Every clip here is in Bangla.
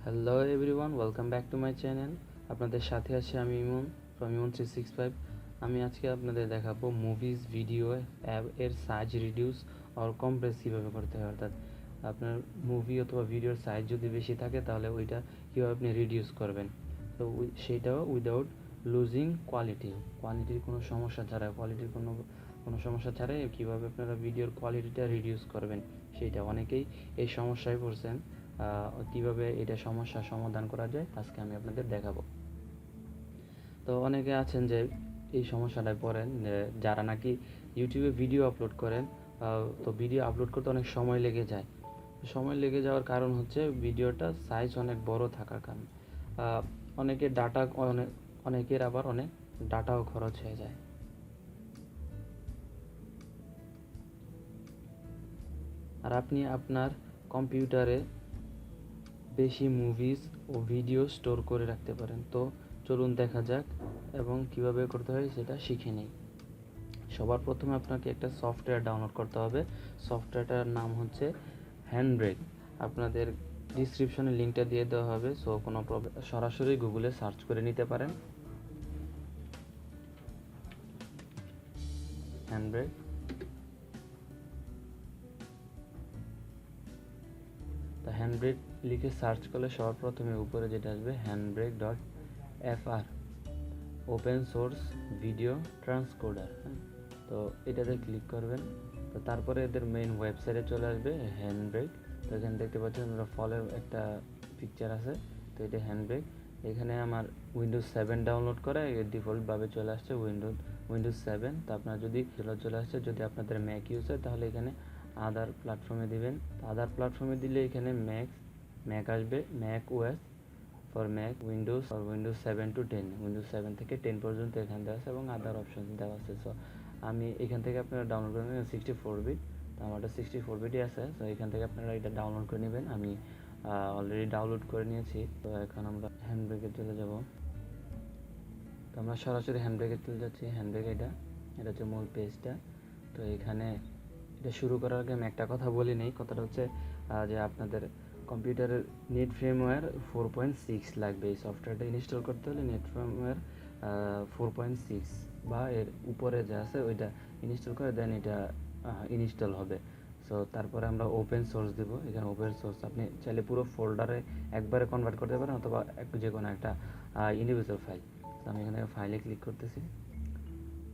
Hello everyone, welcome back to my channel. আপনাদের সাথে আছি আমি ইমন ফ্রম ইমন 365। আমি আজকে আপনাদের দেখাবো মুভিজ ভিডিও অ্যাপ এর সাইজ রিডিউস আর কমপ্রেস কীভাবে করতে হয়। অর্থাৎ আপনার মুভি অথবা ভিডিওর সাইজ যদি বেশি থাকে তাহলে ওইটা কীভাবে আপনি রিডিউস করবেন, তো সেইটাও উইদাউট লুজিং কোয়ালিটির কোনো সমস্যা ছাড়া কোনো সমস্যা ছাড়াই কীভাবে আপনারা ভিডিওর কোয়ালিটিটা রিডিউস করবেন সেইটা। অনেকেই এই সমস্যায় পড়ছেন, কীভাবে এটা সমস্যার সমাধান করা যায় আজকে আমি আপনাদের দেখাবো। তো অনেকে আছেন যে এই সমস্যাটায় পড়েন, যারা নাকি ইউটিউবে ভিডিও আপলোড করেন, তো ভিডিও আপলোড করতে অনেক সময় লেগে যাওয়ার কারণ হচ্ছে ভিডিওটা সাইজ অনেক বড় থাকার কারণে অনেকের আবার অনেক ডাটাও খরচ হয়ে যায়। আর আপনি আপনার কম্পিউটারে বেশি মুভিজ ও ভিডিও স্টোর করে রাখতে পারেন। তো চলুন দেখা যাক এবং কিভাবে করতে হয় সেটা শিখে নেই। সবার প্রথমে আপনাকে একটা সফটওয়্যার ডাউনলোড করতে হবে। সফটওয়্যারটার নাম হচ্ছে হ্যান্ডব্রেক। আপনাদের ডিসক্রিপশনে লিঙ্কটা দিয়ে দেওয়া হবে, সো কোনো প্রবলেম, সরাসরি গুগলে সার্চ করে নিতে পারেন হ্যান্ডব্রেক। তো হ্যান্ডব্রেক লিখে সার্চ করলে সবার প্রথমে উপরে যেটা আসবে handbrake.fr, ওপেন সোর্স ভিডিও ট্রান্সকোডার। তো এটাতে ক্লিক করবেন। তো তারপরে এদের মেইন ওয়েবসাইটে চলে আসবে হ্যান্ডব্রেক। তো এখানে দেখতে পাচ্ছেন আমরা ফলের একটা পিকচার আছে। তো এটা হ্যান্ডব্রেক। এখানে আমার উইন্ডোজ 7 ডাউনলোড করা, ডিফল্টভাবে চলে আসছে উইন্ডোজ 7। তো আপনার যদি চলে আসছে, যদি আপনাদের ম্যাক ইউজ হয় তাহলে এখানে আদার প্ল্যাটফর্মে দিবেন। আদার প্ল্যাটফর্মে দিলে এখানে ম্যাক আসবে, Mac OS for Mac, Windows 7 to 10, Windows 7 থেকে 10 পর্যন্ত এখানে দেওয়া আছে এবং আদার অপশন দেওয়া আছে। সো আমি এখান থেকে আপনারা ডাউনলোড করে নেবেন 64 বিট। তো আমারটা 64 বিটই আছে, সো এখান থেকে আপনারা এটা ডাউনলোড করে নেবেন। আমি অলরেডি ডাউনলোড করে নিয়েছি। তো এখন আমরা হ্যান্ডব্রেকে চলে যাব। তো আমরা সরাসরি হ্যান্ডব্রেকে চলে যাচ্ছি। হ্যান্ডব্রেক এটা হচ্ছে মূল পেজটা। তো এখানে এটা শুরু করার আগে আমি একটা কথা বলি নেই। কথাটা হচ্ছে যে আপনাদের কম্পিউটারের নেট ফ্রেমওয়্যার 4.6 লাগবে। এই সফটওয়্যারটা ইনস্টল করতে হলে নেট ফ্রেমওয়্যার 4.6 বা এর উপরে যা আছে ওইটা ইনস্টল করে দেন এটা ইনস্টল হবে। সো তারপরে আমরা ওপেন সোর্স দেব। এখানে ওপেন সোর্স আপনি চাইলে পুরো ফোল্ডারে একবারে কনভার্ট করতে পারেন অথবা যে কোনো একটা ইন্ডিভিজুয়াল ফাইল। তো আমি এখানে ফাইলে ক্লিক করতেছি।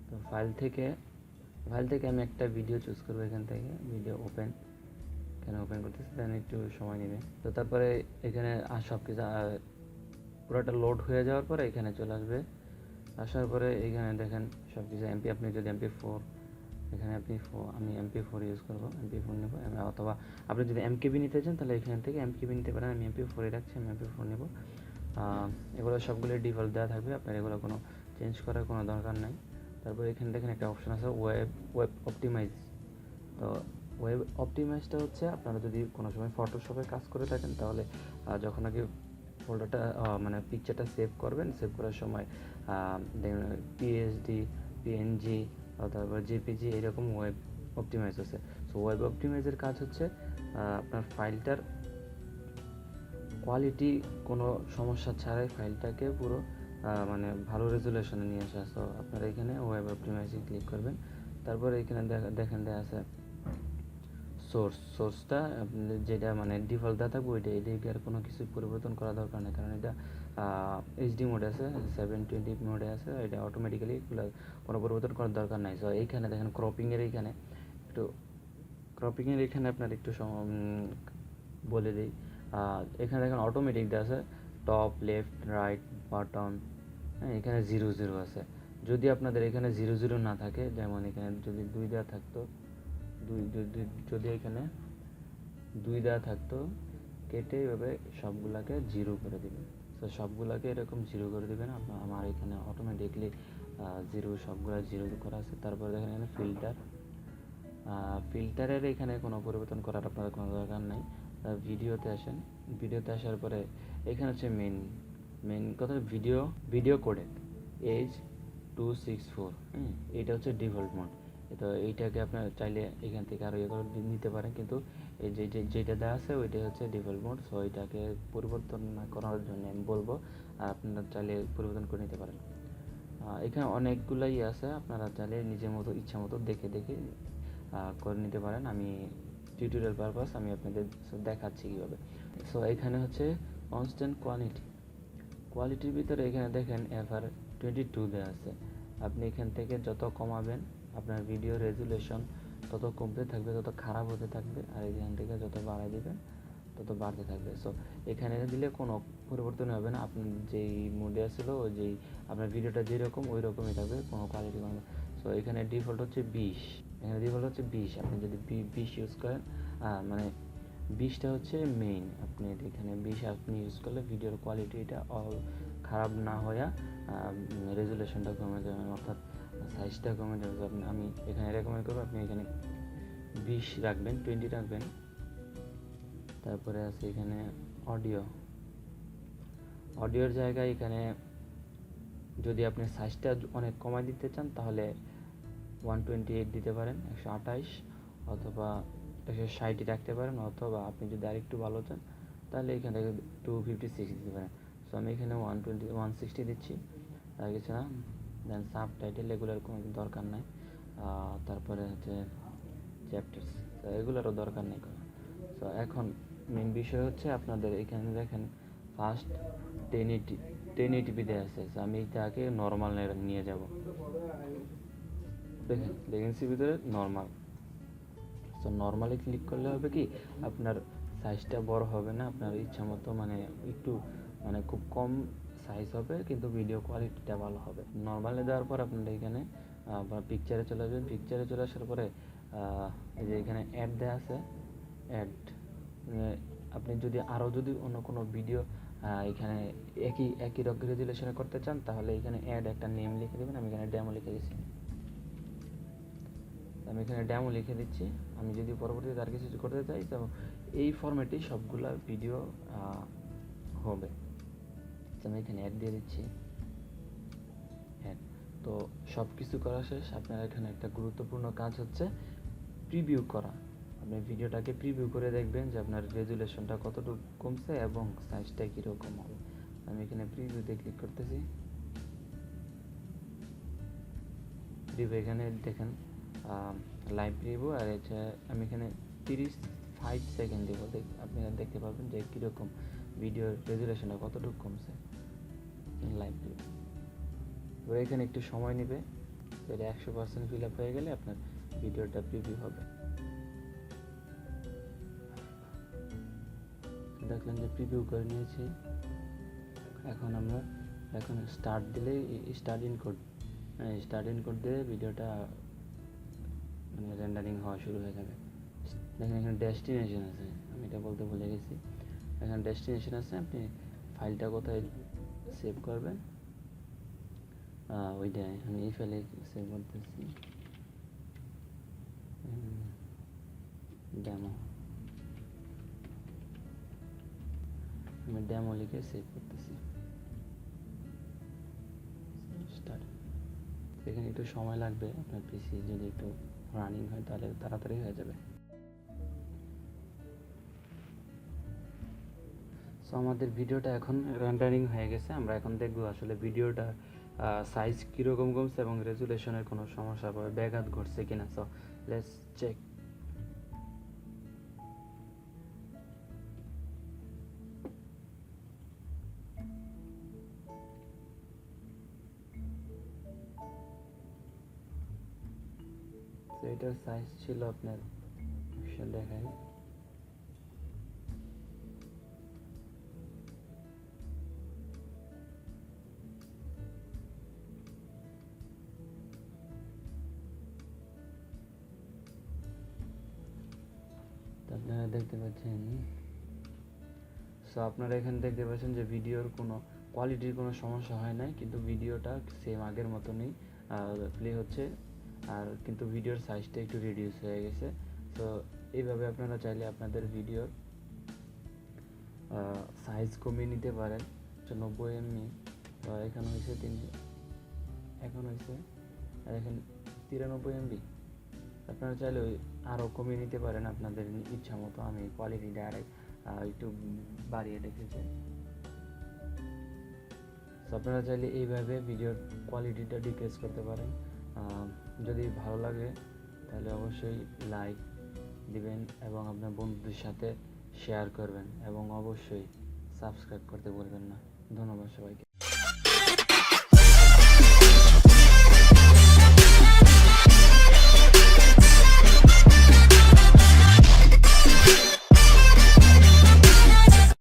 তো ফাইল থেকে আমি একটা ভিডিও চুজ করবো। এখান থেকে ভিডিও ওপেন করতেছি, দেন একটু সময় নেবে। তো তারপরে এখানে সব কিছু পুরোটা লোড হয়ে যাওয়ার পরে এখানে চলে আসবে। আসার পরে এখানে দেখেন সব কিছু এমপি, আপনি যদি MP4, এখানে আমি MP4 ইউজ করবো, MP4 নেবো। অথবা আপনি যদি MKB নিতে চান তাহলে এখান থেকে MKB নিতে পারেন। আমি MP4 রাখছি, আমি MP4 নেবো। এগুলো সবগুলো ডিফল্ট দেওয়া থাকবে, আপনার এগুলো কোনো চেঞ্জ করার কোনো দরকার নাই। তারপর এখানে দেখেন একটা অপশন আছে ওয়েব অপটিমাইজ। তো ওয়েব অপটিমাইজটা হচ্ছে আপনারা যদি কোনো সময় ফটোশপে কাজ করে থাকেন তাহলে যখন আগে ফোল্ডারটা মানে পিকচারটা সেভ সেভ করার সময় PSD, PNG, তারপর JPG এরকম ওয়েব অপটিমাইজ আছে। সো ওয়েব অপটিমাইজের কাজ হচ্ছে আপনার ফাইলটার কোয়ালিটি কোনো সমস্যা ছাড়াই ফাইলটাকে পুরো মানে ভালো রেজুলেশনে নিয়ে আসা। সো আপনারা এখানে ওয়েব অপটিমাইজে ক্লিক করবেন। তারপরে এখানে দেখেন দেওয়া আছে সোর্সটা যেটা মানে ডিফল্ট দেওয়া থাকবে ওইটা, এদিকে আর কোনো কিছু পরিবর্তন করা দরকার নেই, কারণ এটা HD মোডে আছে, 720 মোডে আছে। এটা অটোমেটিক্যালি কোনো পরিবর্তন করার দরকার নাই। সো এইখানে দেখেন ক্রপিংয়ের এখানে আপনার একটু বলে দিই। এখানে দেখেন অটোমেটিক দেওয়া আছে, টপ, লেফট, রাইট, বাটন। হ্যাঁ, এখানে 0 আছে। যদি আপনাদের এখানে 0 না থাকে, যেমন এখানে যদি 2 দেওয়া থাকতো, যদি এখানে 2 দেওয়া থাকতো, কেটে এভাবে সবগুলাকে 0 করে দিবেন। তো সবগুলাকে এরকম 0 করে দিবেন। আমার এখানে অটোমেটিকলি 0 সবগুলা 0 করা আছে। তারপরে দেখেন এখানে ফিল্টারের এখানে কোনো পরিবর্তন করার আপনাদের কোনো দরকার নাই। ভিডিওতে আসার পরে এখানে হচ্ছে মেন কথা, ভিডিও কোডেক H.264। এটা হচ্ছে ডিফল্ট মোড। তো এইটাকে আপনার চাইলে এখান থেকে আরও করে নিতে পারেন, কিন্তু এই যেটা দেওয়া আছে ওইটাই হচ্ছে ডিফল্ট মোড। সো এটাকে পরিবর্তন না করার জন্য আমি বলবো, আর আপনারা চাইলে পরিবর্তন করে নিতে পারেন। এখানে অনেকগুলাই আছে, আপনারা চাইলে নিজের মতো ইচ্ছা মতো দেখে করে নিতে পারেন। আমি টিউটোরিয়াল পারপাস আমি আপনাদের দেখাচ্ছি কীভাবে। সো এখানে হচ্ছে কনস্ট্যান্ট কোয়ালিটির ভিতরে এখানে দেখেন FR22 দেওয়া আছে। আপনি এখান থেকে যত কমাবেন আপনার ভিডিও রেজুলেশন তত কমতে থাকবে, তত খারাপ হতে থাকবে, আর এখান থেকে যত বাড়াই দেবেন তত বাড়তে থাকবে। সো এখানে দিলে কোনো পরিবর্তন হবে না, আপনার যেই মোডে আসলো ওই যেই আপনার ভিডিওটা যেরকম ওই রকমই থাকবে, কোনো কোয়ালিটি কমবে। সো এখানে ডিফল্ট হচ্ছে 20, এখানে ডিফল্ট হচ্ছে 20। আপনি যদি 20 ইউজ করেন, মানে 20টা হচ্ছে মেইন। আপনি এখানে 20 আপনি ইউজ করলে ভিডিওর কোয়ালিটিটা খারাপ না হয়ে রেজুলেশনটা কমে যাবে, অর্থাৎ সাইজটা কমে যাবে। আমি এখানে রেকমেন্ড করবো আপনি এখানে 20 রাখবেন, 20 রাখবেন। তারপরে আছে এখানে অডিওর জায়গায় এখানে যদি আপনি সাইজটা অনেক কমায় দিতে চান তাহলে 128 দিতে পারেন, 128 অথবা 160 রাখতে পারেন, অথবা আপনি যদি আরেকটু ভালো চান তাহলে এখান থেকে 256 দিতে পারেন। সো আমি এখানে 160 দিচ্ছি, আর কিছু না। দেন সাবটাইটেল এগুলোর কোনো দরকার নাই। তারপরে হচ্ছে চ্যাপ্টার্স, তো এগুলোরও দরকার নেই কোনো। সো এখন মেন বিষয় হচ্ছে আপনাদের এখানে দেখেন ফার্স্ট 1080p দেওয়া আছে। সো আমি এটাকে নর্মাল নিয়ে যাব। দেখেন লেগেন্সির ভিতরে নর্মাল। সো নর্মালে ক্লিক করলে হবে কি আপনার সাইজটা বড় হবে না, আপনার ইচ্ছা মতো মানে একটু মানে খুব কম সাইজ হবে, কিন্তু ভিডিও কোয়ালিটিটা ভালো হবে। নর্মালে দেওয়ার পর আপনারা এখানে পিকচারে চলে আসবেন। পিকচারে চলে আসার পরে এই যে এখানে অ্যাড দেওয়া আছে, অ্যাড আপনি যদি আরও যদি অন্য কোনো ভিডিও এখানে একই রকম রেজুলেশনে করতে চান তাহলে এখানে অ্যাড একটা নেম লিখে দেবেন। আমি এখানে ডেমো লিখে দিচ্ছি, আমি এখানে ডেমো লিখে দিচ্ছি। আমি যদি পরবর্তীতে আর কিছু করতে চাই তো এই ফরম্যাটেই সবগুলা ভিডিও হবে। আমি এখানে অ্যাড দিয়ে দিচ্ছি, অ্যাড। তো সব কিছু করা শেষ। আপনার এখানে একটা গুরুত্বপূর্ণ কাজ হচ্ছে প্রিভিউ করা। আপনি ভিডিওটাকে প্রিভিউ করে দেখবেন যে আপনার রেজুলেশনটা কতটুকু কমছে এবং সাইজটা কীরকম হবে। আমি এখানে প্রিভিউতে ক্লিক করতেছি। প্রিভিউ এখানে দেখেন লাইভ প্রিভিউ, আর আমি এখানে 35 সেকেন্ড দেবো। আপনারা দেখতে পাবেন যে কীরকম ভিডিওর রেজুলেশনটা কতটুকু কমছে লাইভ প্রিভিউ। এবার এখানে একটু সময় নেবে, এটা 100% ফিল আপ হয়ে গেলে আপনার ভিডিওটা প্রিভিউ হবে। দেখলেন যে প্রিভিউ করে নিয়েছি। এখন স্টার্ট দিলে স্টার্ট ইন কোড দিলে ভিডিওটা মানে রেন্ডারিং হওয়া শুরু হয়ে যাবে। দেখেন এখানে ডেস্টিনেশন আছে, আমি এটা বলতে ভুলে গেছি। এখানে ডেস্টিনেশন আছে, আপনি ফাইলটা কোথায় সেভ করবেন ওইটাই আমি এই ফাইলে সেভ করতেছি, ডেমো। আমি ডেমো লিখে সেভ করতেছি। স্টার্ট। এখানে একটু সময় লাগবে, আপনার পিসি যদি একটু রানিং হয় তাহলে তাড়াতাড়ি হয়ে যাবে। সো আমাদের ভিডিওটা এখন রেন্ডারিং হয়ে গেছে। আমরা এখন দেখব আসলে ভিডিওটা সাইজ কীরকম কমছে এবং রেজুলেশনের কোনো সমস্যা বা ব্যাঘাত ঘটছে কিনা। So let's check. তো এটার সাইজ ছিল আপনার দেখাই আপনারা দেখতে পাচ্ছেন। সো আপনারা এখানে দেখতে পাচ্ছেন যে ভিডিওর কোনো কোয়ালিটির কোনো সমস্যা হয় নাই, কিন্তু ভিডিওটা সেম আগের মতনই প্লে হচ্ছে, আর কিন্তু ভিডিওর সাইজটা একটু রিডিউস হয়ে গেছে। সো এইভাবে আপনারা চাইলে আপনাদের ভিডিওর সাইজ কমিয়ে নিতে পারেন। 90 MB এখানে হয়েছে এখন হয়েছে, আর এখানে 93 MB। আপনারা চাইলে ওই আরও কমিয়ে নিতে পারেন আপনাদের ইচ্ছা মতো। আমি কোয়ালিটিটা একটু বাড়িয়ে রেখেছি। সো আপনারা চাইলে এইভাবে ভিডিওর কোয়ালিটিটা ডিক্রিজ করতে পারেন। যদি ভালো লাগে তাহলে অবশ্যই লাইক দিবেন এবং আপনার বন্ধুদের সাথে শেয়ার করবেন এবং অবশ্যই সাবস্ক্রাইব করতে ভুলবেন না। ধন্যবাদ সবাইকে।